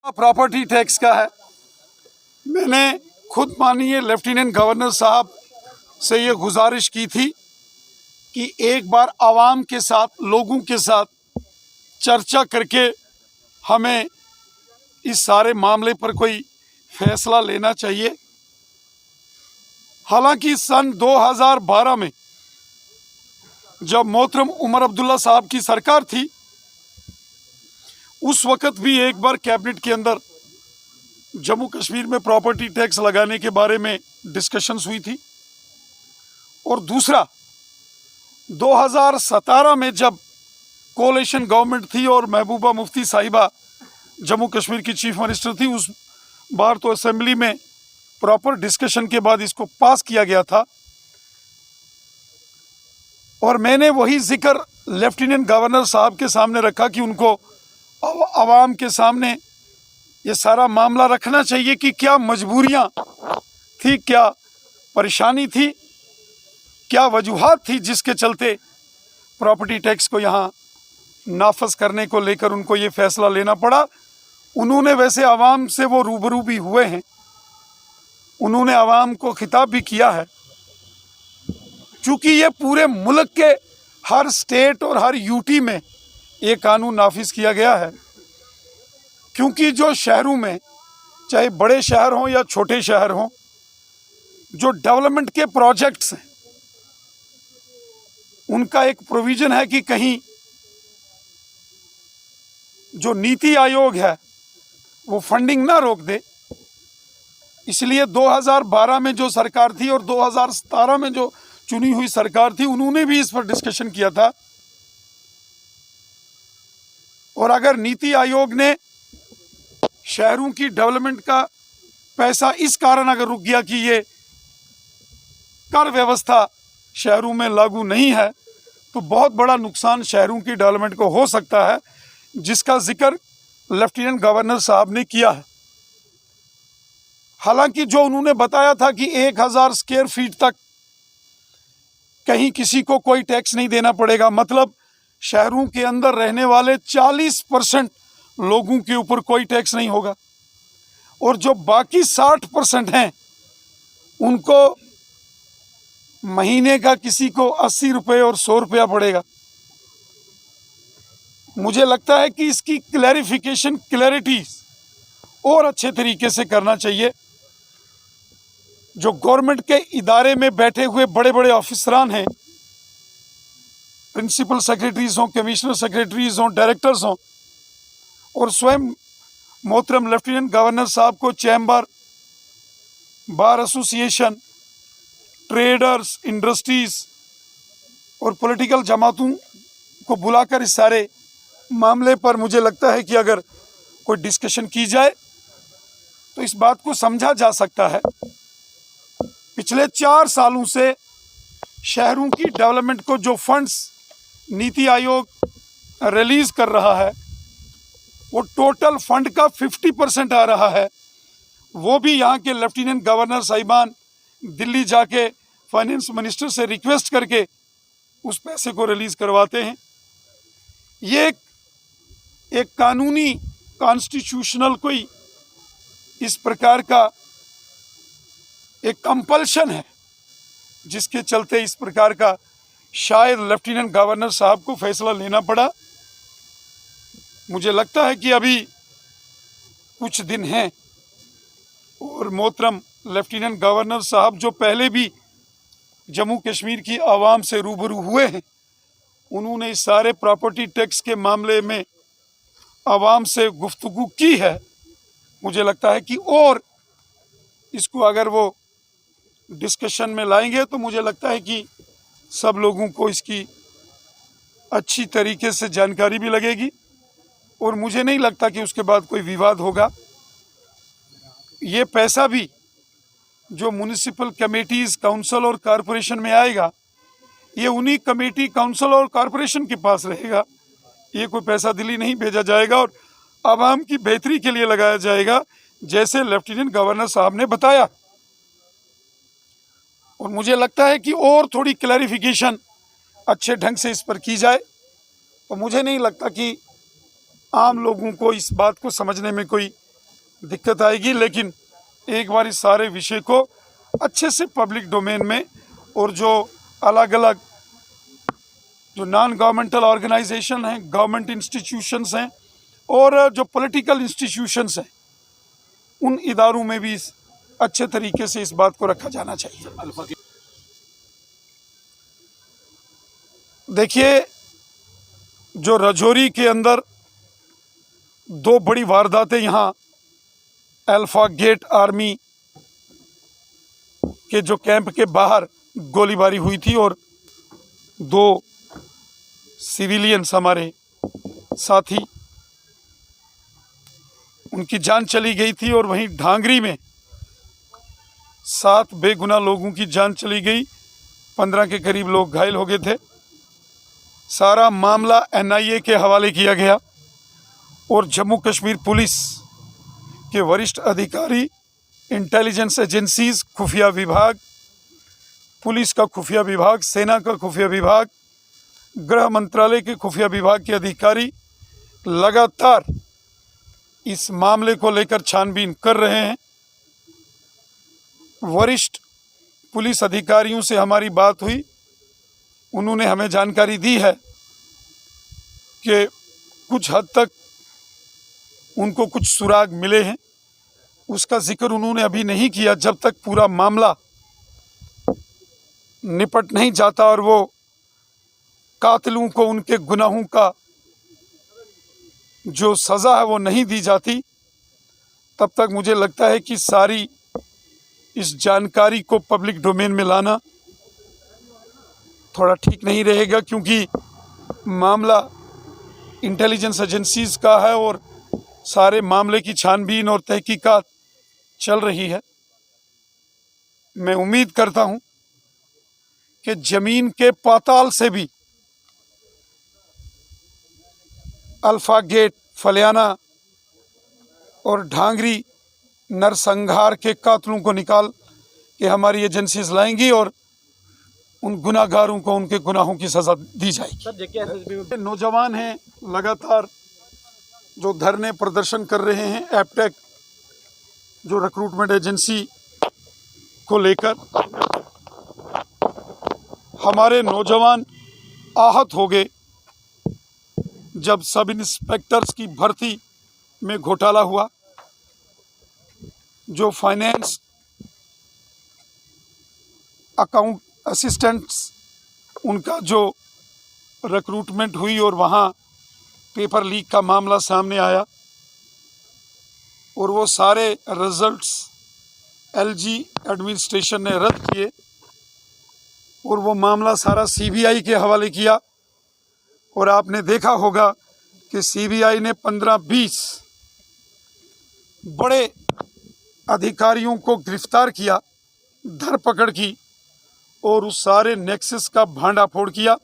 Property tax का है। मैंने खुद माननीय लेफ्टिनेंट गवर्नर साहब से ये गुजारिश की थी कि एक बार आवाम के साथ, लोगों के साथ चर्चा करके हमें इस सारे मामले पर कोई फैसला लेना चाहिए। हालांकि सन 2012 में जब मोहतरम उमर अब्दुल्ला साहब की सरकार थी, उस वक़्त भी एक बार कैबिनेट के अंदर जम्मू कश्मीर में प्रॉपर्टी टैक्स लगाने के बारे में डिस्कशंस हुई थी। और दूसरा 2017 में जब कोalition गवर्नमेंट थी और महबूबा मुफ्ती साहिबा जम्मू कश्मीर की चीफ मिनिस्टर थी, उस बार तो असेंबली में प्रॉपर डिस्कशन के बाद इसको पास किया गया था। और मैंने वही जिक्र लेफ्टिनेंट गवर्नर साहब के सामने रखा कि उनको आवाम के सामने ये सारा मामला रखना चाहिए कि क्या मजबूरियां थी, क्या परेशानी थी, क्या वजूहात थी जिसके चलते प्रॉपर्टी टैक्स को यहाँ नाफज करने को लेकर उनको ये फैसला लेना पड़ा। उन्होंने वैसे आवाम से वो रूबरू भी हुए हैं, उन्होंने आवाम को खिताब भी किया है। चूँकि ये पूरे मुल्क के हर स्टेट और हर यूटी में ये कानून नाफिज किया गया है, क्योंकि जो शहरों में, चाहे बड़े शहर हों या छोटे शहर हों, जो डेवलपमेंट के प्रोजेक्ट्स हैं, उनका एक प्रोविज़न है कि कहीं जो नीति आयोग है वो फंडिंग ना रोक दे। इसलिए 2012 में जो सरकार थी और 2017 में जो चुनी हुई सरकार थी, उन्होंने भी इस पर डिस्कशन किया था। और अगर नीति आयोग ने शहरों की डेवलपमेंट का पैसा इस कारण अगर रुक गया कि ये कर व्यवस्था शहरों में लागू नहीं है, तो बहुत बड़ा नुकसान शहरों की डेवलपमेंट को हो सकता है, जिसका जिक्र लेफ्टिनेंट गवर्नर साहब ने किया है। हालांकि जो उन्होंने बताया था कि 1000 स्क्वायर फीट तक कहीं किसी को कोई टैक्स नहीं देना पड़ेगा, मतलब शहरों के अंदर रहने वाले 40% लोगों के ऊपर कोई टैक्स नहीं होगा, और जो बाकी 60% हैं उनको महीने का किसी को 80 रुपये और 100 रुपया पड़ेगा। मुझे लगता है कि इसकी क्लैरिटी और अच्छे तरीके से करना चाहिए। जो गवर्नमेंट के इदारे में बैठे हुए बड़े बड़े ऑफिसरान हैं, प्रिंसिपल सेक्रेटरीज हों, कमिश्नर सेक्रेटरीज हों, डायरेक्टर्स हों, और स्वयं मोहतरम लेफ्टिनेंट गवर्नर साहब को chamber, bar association, traders, industries और पॉलिटिकल जमातों को बुलाकर इस सारे मामले पर मुझे लगता है कि अगर कोई डिस्कशन की जाए तो इस बात को समझा जा सकता है। पिछले 4 सालों से शहरों की डेवलपमेंट को जो फंड्स नीति आयोग रिलीज़ कर रहा है, वो टोटल फंड का 50% आ रहा है। वो भी यहाँ के लेफ्टिनेंट गवर्नर साहिबान दिल्ली जाके फाइनेंस मिनिस्टर से रिक्वेस्ट करके उस पैसे को रिलीज़ करवाते हैं। ये एक कानूनी, कॉन्स्टिट्यूशनल कोई इस प्रकार का एक कंपल्शन है, जिसके चलते इस प्रकार का शायद लेफ्टिनेंट गवर्नर साहब को फैसला लेना पड़ा। मुझे लगता है कि अभी कुछ दिन हैं और मोहतरम लेफ्टिनेंट गवर्नर साहब जो पहले भी जम्मू कश्मीर की आवाम से रूबरू हुए हैं, उन्होंने इस सारे प्रॉपर्टी टैक्स के मामले में आवाम से गुफ्तगू की है। मुझे लगता है कि और इसको अगर वो डिस्कशन में लाएंगे तो मुझे लगता है कि सब लोगों को इसकी अच्छी तरीके से जानकारी भी लगेगी, और मुझे नहीं लगता कि उसके बाद कोई विवाद होगा। ये पैसा भी जो म्युनिसिपल कमेटीज़, काउंसिल और कॉरपोरेशन में आएगा, ये उन्हीं कमेटी, काउंसिल और कॉरपोरेशन के पास रहेगा। ये कोई पैसा दिल्ली नहीं भेजा जाएगा और आवाम की बेहतरी के लिए लगाया जाएगा, जैसे लेफ्टिनेंट गवर्नर साहब ने बताया। और मुझे लगता है कि और थोड़ी क्लैरिफिकेशन अच्छे ढंग से इस पर की जाए, तो मुझे नहीं लगता कि आम लोगों को इस बात को समझने में कोई दिक्कत आएगी, लेकिन एक बार इस सारे विषय को अच्छे से पब्लिक डोमेन में और जो अलग अलग जो नॉन गवर्नमेंटल ऑर्गेनाइजेशन हैं, गवर्नमेंट इंस्टीट्यूशंस हैं और जो पॉलिटिकल इंस्टीट्यूशंस हैं, उन इदारों में भी अच्छे तरीके से इस बात को रखा जाना चाहिए। देखिए, जो राजौरी के अंदर दो बड़ी वारदातें यहाँ अल्फा गेट आर्मी के जो कैंप के बाहर गोलीबारी हुई थी और दो सिविलियंस हमारे साथी, उनकी जान चली गई थी। और वहीं ढांगरी में 7 बेगुनाह लोगों की जान चली गई, 15 के करीब लोग घायल हो गए थे। सारा मामला NIA के हवाले किया गया और जम्मू कश्मीर पुलिस के वरिष्ठ अधिकारी, इंटेलिजेंस एजेंसीज, खुफिया विभाग, पुलिस का खुफिया विभाग, सेना का खुफिया विभाग, गृह मंत्रालय के खुफिया विभाग के अधिकारी लगातार इस मामले को लेकर छानबीन कर रहे हैं। वरिष्ठ पुलिस अधिकारियों से हमारी बात हुई, उन्होंने हमें जानकारी दी है कि कुछ हद तक उनको कुछ सुराग मिले हैं। उसका जिक्र उन्होंने अभी नहीं किया जब तक पूरा मामला निपट नहीं जाता और वो कातिलों को उनके गुनाहों का जो सज़ा है वो नहीं दी जाती, तब तक मुझे लगता है कि सारी इस जानकारी को पब्लिक डोमेन में लाना थोड़ा ठीक नहीं रहेगा, क्योंकि मामला इंटेलिजेंस एजेंसीज का है और सारे मामले की छानबीन और तहकीकात चल रही है। मैं उम्मीद करता हूं कि ज़मीन के पाताल से भी अल्फा गेट, फलियाना और ढांगरी नरसंहार के कातलों को निकाल के हमारी एजेंसीज लाएंगी और उन गुनाहगारों को उनके गुनाहों की सज़ा दी जाएगी। नौजवान हैं लगातार जो धरने प्रदर्शन कर रहे हैं एपटेक जो रिक्रूटमेंट एजेंसी को लेकर। हमारे नौजवान आहत हो गए जब सब इंस्पेक्टर्स की भर्ती में घोटाला हुआ। जो फाइनेंस अकाउंट असिस्टेंट्स, उनका जो रिक्रूटमेंट हुई और वहाँ पेपर लीक का मामला सामने आया और वो सारे रिजल्ट्स LG एडमिनिस्ट्रेशन ने रद्द किए और वो मामला सारा CBI के हवाले किया। और आपने देखा होगा कि CBI ने 15-20 बड़े अधिकारियों को गिरफ्तार किया, धरपकड़ की और उस सारे नेक्सस का भांडाफोड़ किया।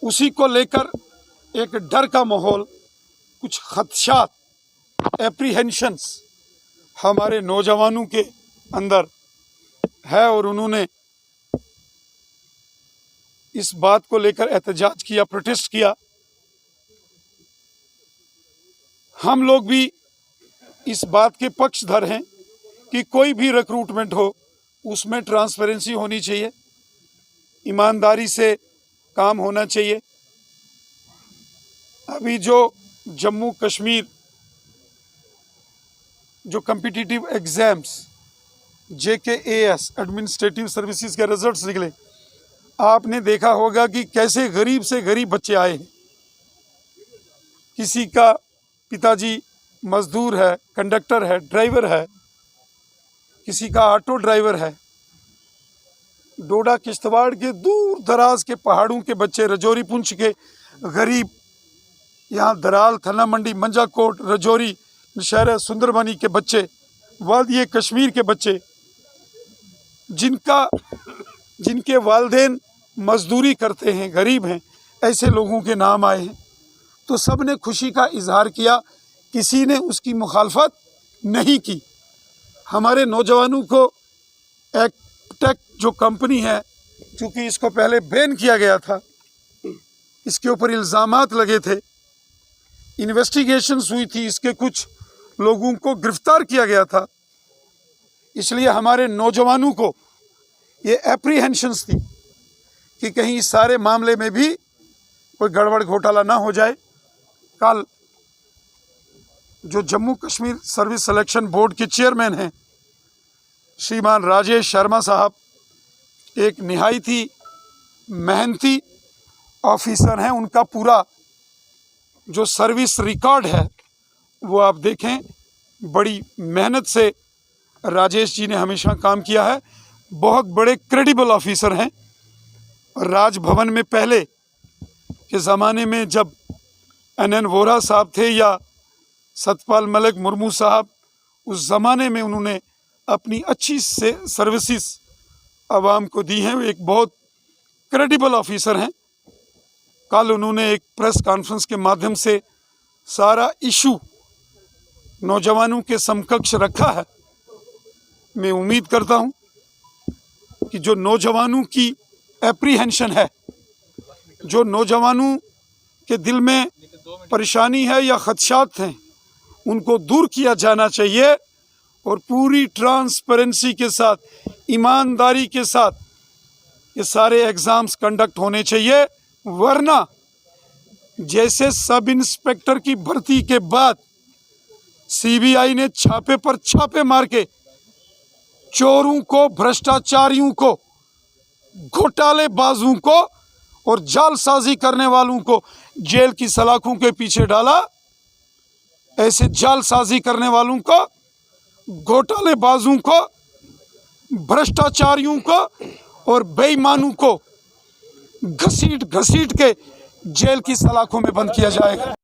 उसी को लेकर एक डर का माहौल, कुछ खदशात, एप्रीहेंशंस हमारे नौजवानों के अंदर है और उन्होंने इस बात को लेकर एहतजाज किया, प्रोटेस्ट किया। हम लोग भी इस बात के पक्षधर हैं कि कोई भी रिक्रूटमेंट हो उसमें ट्रांसपेरेंसी होनी चाहिए, ईमानदारी से काम होना चाहिए। अभी जो जम्मू कश्मीर जो competitive exams JKAS administrative services के रिजल्ट्स निकले, आपने देखा होगा कि कैसे गरीब से गरीब बच्चे आए हैं। किसी का पिताजी मजदूर है, कंडक्टर है, ड्राइवर है, किसी का ऑटो ड्राइवर है। डोडा किश्तवाड़ के दूर दराज के पहाड़ों के बच्चे, राजौरी पुंछ के गरीब, यहाँ दराल, थना मंडी, मंजाकोट, राजौरी, नौशहरा, सुंदरबनी के बच्चे, वादी कश्मीर के बच्चे, जिनके वालिदैन मजदूरी करते हैं, गरीब हैं, ऐसे लोगों के नाम आए हैं। तो सब ने खुशी का इजहार किया, किसी ने उसकी मुखालफत नहीं की। हमारे नौजवानों को एपटेक जो कंपनी है, चूँकि इसको पहले बैन किया गया था, इसके ऊपर इल्ज़ामात लगे थे इन्वेस्टिगेशंस हुई थी, इसके कुछ लोगों को गिरफ्तार किया गया था। इसलिए हमारे नौजवानों को ये एप्रीहेंशंस थी कि कहीं इस सारे मामले में भी कोई गड़बड़ घोटाला ना हो जाए। कल जो Jammu Kashmir service selection board के चेयरमैन हैं श्रीमान राजेश शर्मा साहब, एक निहायत ही मेहनती ऑफिसर हैं। उनका पूरा जो सर्विस रिकॉर्ड है वो आप देखें, बड़ी मेहनत से राजेश जी ने हमेशा काम किया है। बहुत बड़े क्रेडिबल ऑफिसर हैं। राजभवन में पहले के ज़माने में जब NN वोरा साहब थे या सतपाल मलिक मुर्मू साहब, उस ज़माने में उन्होंने अपनी अच्छी से सर्विसेज आवाम को दी हैं। एक बहुत क्रेडिबल ऑफिसर हैं। कल उन्होंने एक प्रेस कॉन्फ्रेंस के माध्यम से सारा इशू नौजवानों के समकक्ष रखा है। मैं उम्मीद करता हूं कि जो नौजवानों की एप्रीहेंशन है, जो नौजवानों के दिल में परेशानी है या खदशात हैं, उनको दूर किया जाना चाहिए और पूरी ट्रांसपेरेंसी के साथ, ईमानदारी के साथ ये सारे एग्ज़ाम्स कंडक्ट होने चाहिए। वरना जैसे सब इंस्पेक्टर की भर्ती के बाद CBI ने छापे पर छापे मार के चोरों को, भ्रष्टाचारियों को, घोटालेबाजों को और जालसाजी करने वालों को जेल की सलाखों के पीछे डाला, ऐसे जालसाजी करने वालों को, घोटालेबाजों को, भ्रष्टाचारियों को और बेईमानों को घसीट घसीट के जेल की सलाखों में बंद किया जाएगा।